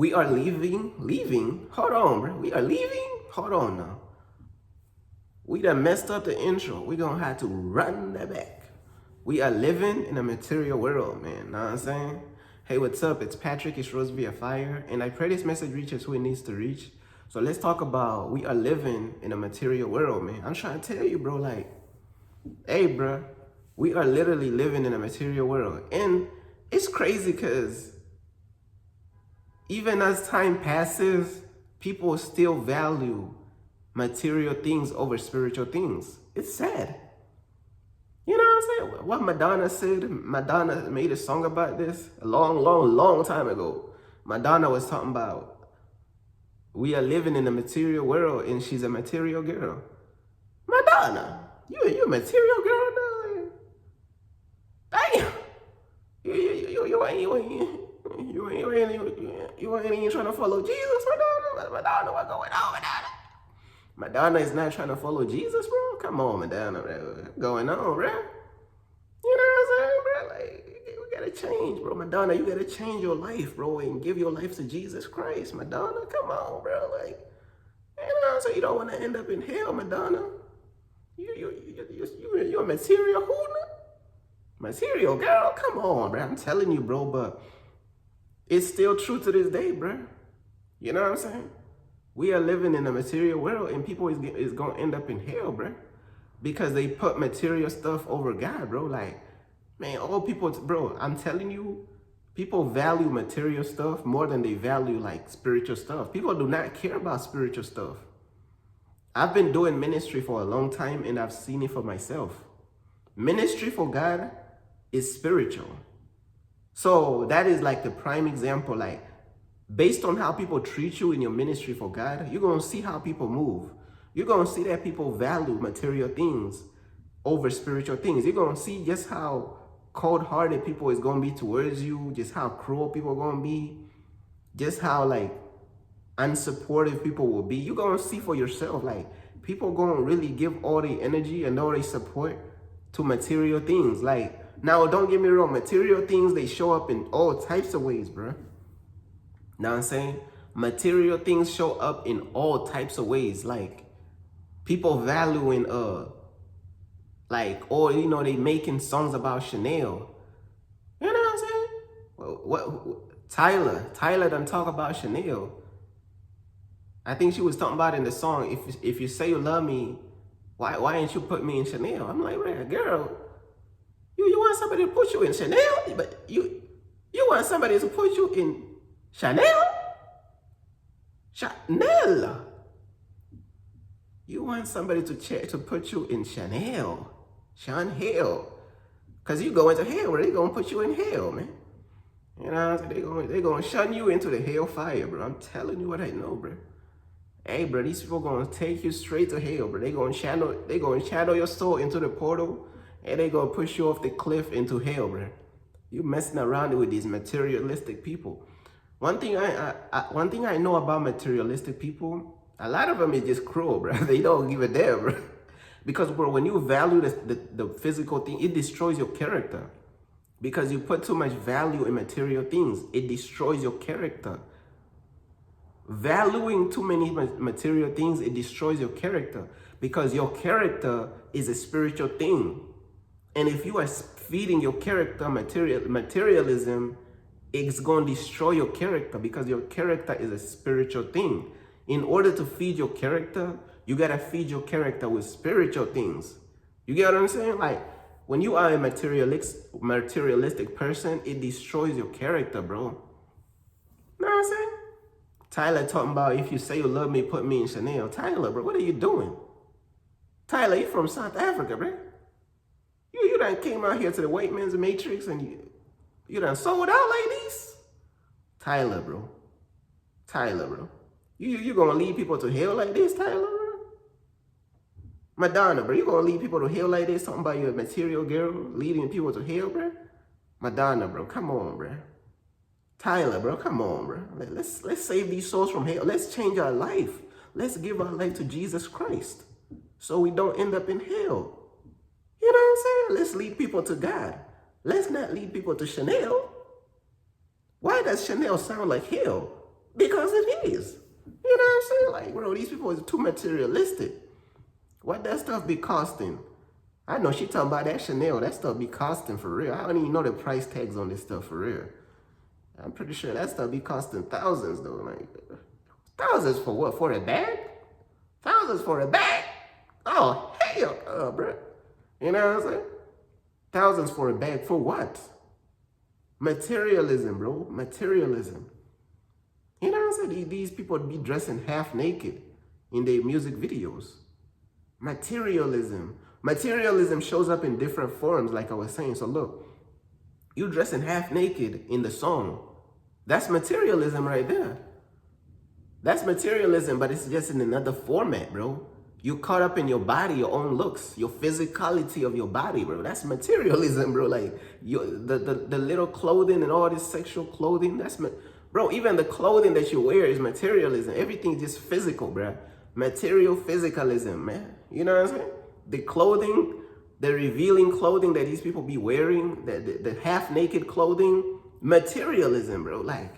We are leaving. Hold on, bro. We are leaving. Hold on now. We done messed up the intro. We gonna have to run that back. We are living in a material world, man. Know what I'm saying? Hey, what's up? It's Patrick. It's Rose via Fire, and I pray this message reaches who it needs to reach. So let's talk about we are living in a material world, man. I'm trying to tell you, bro. Like, hey, bro, we are literally living in a material world, and it's crazy because even as time passes, people still value material things over spiritual things. It's sad. You know what I'm saying? What Madonna said, Madonna made a song about this a long time ago. Madonna was talking about we are living in a material world and she's a material girl. Madonna, you a material girl now? Damn. You ain't even trying to follow Jesus, Madonna. Madonna, what's going on, Madonna? Madonna is not trying to follow Jesus, bro. Come on, Madonna, bro. What's going on, bro? You know what I'm saying, bro? Like, we gotta change, bro. Madonna, you gotta change your life, bro, and give your life to Jesus Christ, Madonna. Come on, bro. Like, you know what I'm saying? You don't want to end up in hell, Madonna. You're a material hooner? Material girl? Come on, bro. I'm telling you, bro, but it's still true to this day, bro. You know what I'm saying? We are living in a material world and people is going to end up in hell, bro. Because they put material stuff over God, bro. Like, man, all people, bro, I'm telling you, people value material stuff more than they value, like, spiritual stuff. People do not care about spiritual stuff. I've been doing ministry for a long time and I've seen it for myself. Ministry for God is spiritual. So that is like the prime example, like, based on how people treat you in your ministry for God, you're going to see how people move. You're going to see that people value material things over spiritual things. You're going to see just how cold-hearted people is going to be towards you, just how cruel people are going to be, just how, like, unsupportive people will be. You're going to see for yourself, like, people are going to really give all their energy and all their support to material things. Like, now, don't get me wrong, material things, they show up in all types of ways, bro. Know what I'm saying? Material things show up in all types of ways. Like, people valuing, like, or, you know, they making songs about Chanel. You know what I'm saying? What Tyler done talk about Chanel. I think she was talking about in the song, if you say you love me, why ain't you put me in Chanel? I'm like, man, girl, you want somebody to put you in Chanel? But you want somebody to put you in Chanel? Chanel. You want somebody to put you in Chanel. Chanel. Because you go into hell, where they going to put you in hell, man. You know, they going to shun you into the hell fire, bro. I'm telling you what I know, bro. Hey, bro, these people going to take you straight to hell, bro. They going to channel your soul into the portal, and they going to push you off the cliff into hell, bro. You messing around with these materialistic people. One thing I know about materialistic people, a lot of them is just cruel, bro. They don't give a damn, bro. Because, bro, when you value the physical thing, it destroys your character. Because you put too much value in material things, it destroys your character. Valuing too many material things, it destroys your character. Because your character is a spiritual thing. And if you are feeding your character materialism, it's going to destroy your character because your character is a spiritual thing. In order to feed your character, you got to feed your character with spiritual things. You get what I'm saying? Like, when you are a materialistic person, it destroys your character, bro. Know what I'm saying? Tyler talking about, if you say you love me, put me in Chanel. Tyler, bro, what are you doing? Tyler, you from South Africa, bro. You done came out here to the white man's matrix and you done sold out like this? Tyler, bro. Tyler, bro. You gonna lead people to hell like this, Tyler, bro? Madonna, bro. You gonna lead people to hell like this? Talking about you a material girl leading people to hell, bro? Madonna, bro. Come on, bro. Tyler, bro. Come on, bro. Let's save these souls from hell. Let's change our life. Let's give our life to Jesus Christ so we don't end up in hell. You know what I'm saying? Let's lead people to God. Let's not lead people to Chanel. Why does Chanel sound like hell? Because it is. You know what I'm saying? Like, bro, these people is too materialistic. What that stuff be costing? I know she talking about that Chanel. That stuff be costing for real. I don't even know the price tags on this stuff for real. I'm pretty sure that stuff be costing thousands though. Like, thousands for what? For a bag? Thousands for a bag? Oh, hell, bro. You know what I'm saying? Thousands for a bag for what? Materialism, bro. Materialism. You know what I'm saying? These people be dressing half naked in their music videos. Materialism. Materialism shows up in different forms, like I was saying. So look, you dressing half naked in the song. That's materialism right there. That's materialism, but it's just in another format, bro. You caught up in your body, your own looks, your physicality of your body, bro. That's materialism, bro. Like the little clothing and all this sexual clothing, bro, even the clothing that you wear is materialism. Everything's just physical, bro. Material physicalism, man. You know what I'm saying? The clothing, the revealing clothing that these people be wearing, the half-naked clothing, materialism, bro. Like,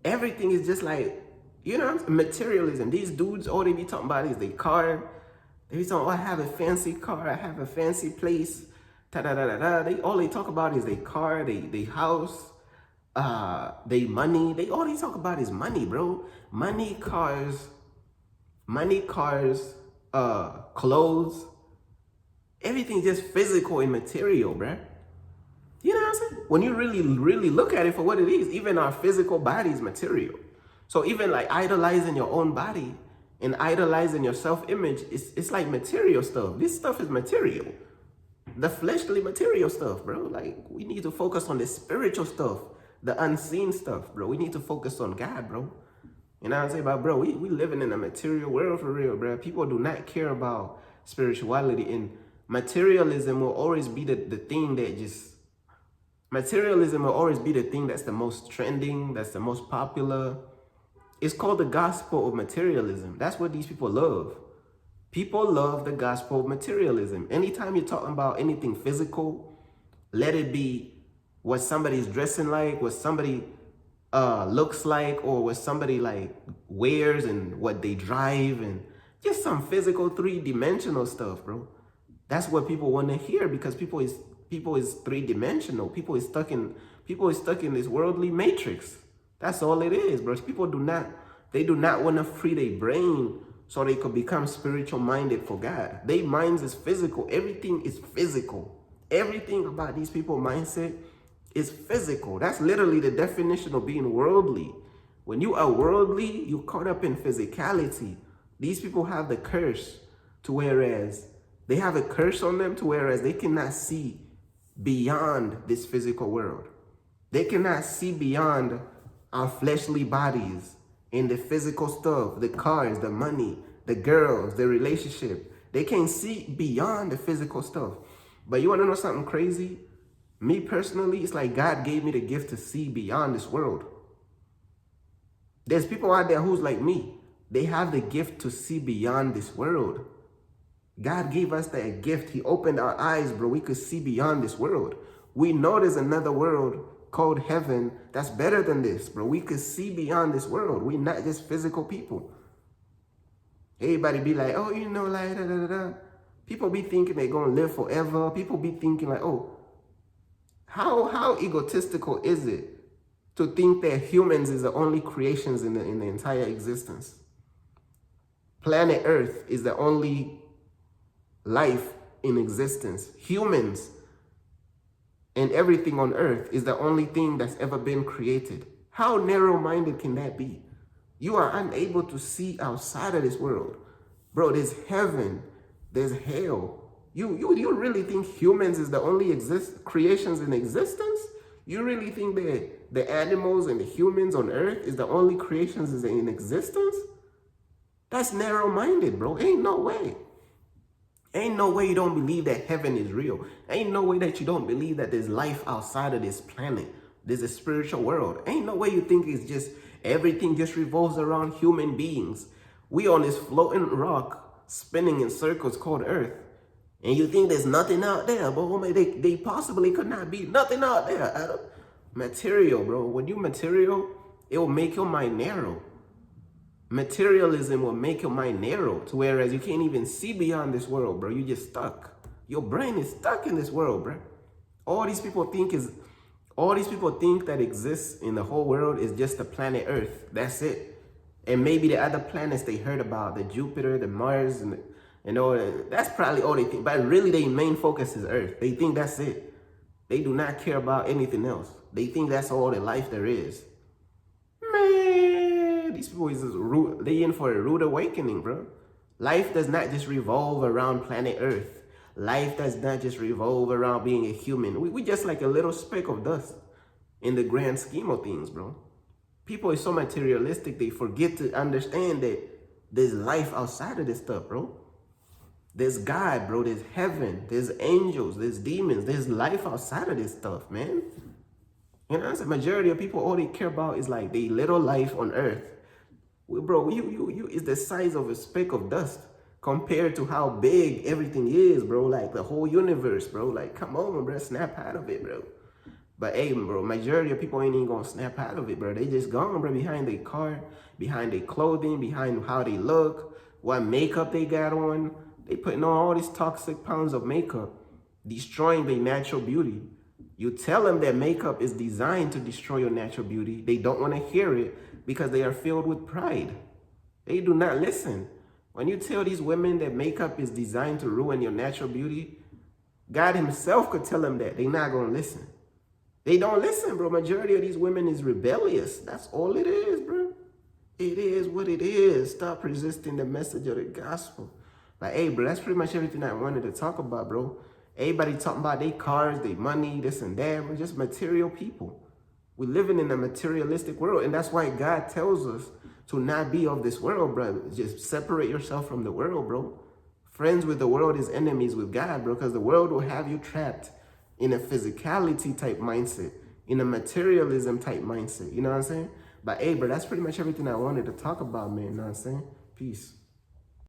everything is just like, you know, materialism. These dudes, all they be talking about is their car. They be talking, oh, I have a fancy car, I have a fancy place, da-da-da-da-da. All they talk about is their car, their house, their money. All they talk about is money, bro. Money, cars, clothes. Everything's just physical and material, bro. You know what I'm saying? When you really look at it for what it is, even our physical body is material. So even like idolizing your own body and idolizing your self-image, it's like material stuff. This stuff is material. The fleshly material stuff, bro. Like, we need to focus on the spiritual stuff, the unseen stuff, bro. We need to focus on God, bro. You know what I'm saying? But bro, we living in a material world for real, bro. People do not care about spirituality, and materialism will always be the thing that just, materialism will always be the thing that's the most trending, that's the most popular. It's called the gospel of materialism. That's what these people love. People love the gospel of materialism. Anytime you're talking about anything physical, let it be what somebody's dressing like, what somebody looks like, or what somebody like wears and what they drive, and just some physical three-dimensional stuff, bro. That's what people want to hear, because people is three-dimensional. People is stuck in this worldly matrix. That's all it is, bro. People do not want to free their brain so they could become spiritual minded for God. Their minds is physical. Everything is physical. Everything about these people's mindset is physical. That's literally the definition of being worldly. When you are worldly, you're caught up in physicality. These people have the curse to whereas they have a curse on them to whereas they cannot see beyond this physical world. They cannot see beyond our fleshly bodies and the physical stuff, the cars, the money, the girls, the relationship. They can't see beyond the physical stuff. But you want to know something crazy? Me personally, it's like God gave me the gift to see beyond this world. There's people out there who's like me. They have the gift to see beyond this world. God gave us that gift. He opened our eyes, bro. We could see beyond this world. We know there's another world called heaven that's better than this, bro. We could see beyond this world. We're not just physical people. Everybody be like, oh, you know, like, da, da, da, da. People be thinking they're going to live forever. People be thinking like, oh, how egotistical is it to think that humans is the only creations in the entire existence? Planet Earth is the only life in existence. Humans and everything on earth is the only thing that's ever been created. How narrow-minded can that be? You are unable to see outside of this world. Bro, there's heaven, there's hell. You really think humans is the only creations in existence? You really think that the animals and the humans on earth is the only creations in existence? That's narrow-minded, bro. Ain't no way. Ain't no way you don't believe that heaven is real. Ain't no way that you don't believe that there's life outside of this planet. There's a spiritual world. Ain't no way you think it's just everything just revolves around human beings. We on this floating rock spinning in circles called Earth. And you think there's nothing out there, but they possibly could not be nothing out there, Adam. Material, bro. When you material, It will make your mind narrow. Materialism will make your mind narrow to whereas you can't even see beyond this world, bro. You just stuck. Your brain is stuck in this world, bro. All these people think that exists in the whole world is just the planet Earth. That's it. And maybe the other planets they heard about, the Jupiter, the Mars, and all that. That's probably all they think. But really, their main focus is Earth. They think that's it. They do not care about anything else. They think that's all the life there is. Man, these people they in for a rude awakening, bro. Life does not just revolve around planet Earth. Life does not just revolve around being a human. We just like a little speck of dust in the grand scheme of things, bro. People are so materialistic, they forget to understand that there's life outside of this stuff, bro. There's God, bro. There's heaven. There's angels. There's demons. There's life outside of this stuff, man. You know, the majority of people, all they care about is like the little life on earth. Bro, you is the size of a speck of dust compared to how big everything is, bro. Like the whole universe, bro. Like, come on, bro. Snap out of it, bro. But hey, bro, majority of people ain't even gonna snap out of it, bro. They just gone, bro, behind their car, behind their clothing, behind how they look, what makeup they got on. They putting on all these toxic pounds of makeup, destroying their natural beauty. You tell them that makeup is designed to destroy your natural beauty. They don't want to hear it because they are filled with pride. They do not listen. When you tell these women that makeup is designed to ruin your natural beauty, God himself could tell them that. They're not going to listen. They don't listen, bro. Majority of these women is rebellious. That's all it is, bro. It is what it is. Stop resisting the message of the gospel. Like, hey, bro, that's pretty much everything I wanted to talk about, bro. Everybody talking about their cars, their money, this and that. We're just material people. We're living in a materialistic world. And that's why God tells us to not be of this world, bro. Just separate yourself from the world, bro. Friends with the world is enemies with God, bro. Because the world will have you trapped in a physicality type mindset, in a materialism type mindset. You know what I'm saying? But hey, bro, that's pretty much everything I wanted to talk about, man. You know what I'm saying? Peace.